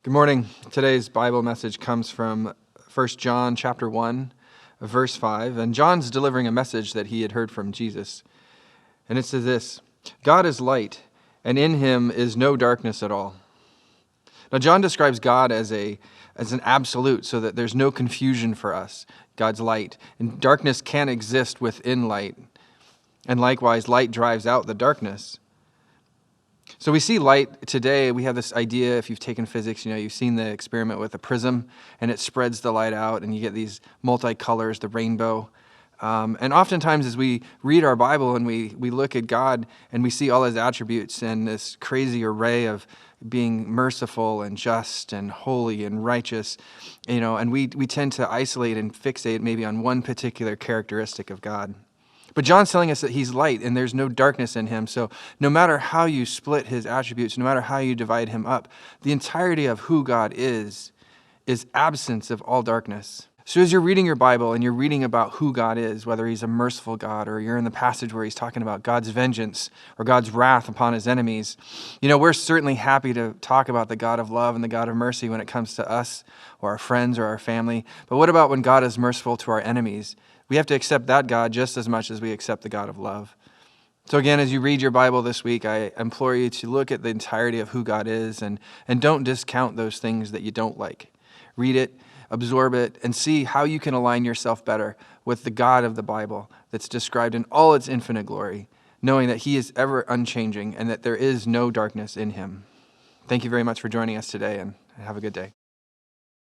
Good morning. Today's Bible message comes from 1 John chapter 1, verse 5. And John's delivering a message that he had heard from Jesus. And it says this: God is light, and in him is no darkness at all. Now, John describes God as an absolute, so that there's no confusion for us. God's light. And darkness can't exist within light. And likewise, light drives out the darkness. So we see light today. We have this idea, if you've taken physics, you've seen the experiment with a prism, and it spreads the light out, and you get these multicolors, the rainbow. And oftentimes as we read our Bible and we look at God and we see all his attributes and this crazy array of being merciful and just and holy and righteous, and we tend to isolate and fixate maybe on one particular characteristic of God. But John's telling us that he's light and there's no darkness in him. So no matter how you split his attributes, no matter how you divide him up, the entirety of who God is absence of all darkness. So as you're reading your Bible and you're reading about who God is, whether he's a merciful God or you're in the passage where he's talking about God's vengeance or God's wrath upon his enemies, we're certainly happy to talk about the God of love and the God of mercy when it comes to us or our friends or our family. But what about when God is merciful to our enemies? We have to accept that God just as much as we accept the God of love. So again, as you read your Bible this week, I implore you to look at the entirety of who God is and don't discount those things that you don't like. Read it, absorb it, and see how you can align yourself better with the God of the Bible that's described in all its infinite glory, knowing that he is ever unchanging and that there is no darkness in him. Thank you very much for joining us today, and have a good day.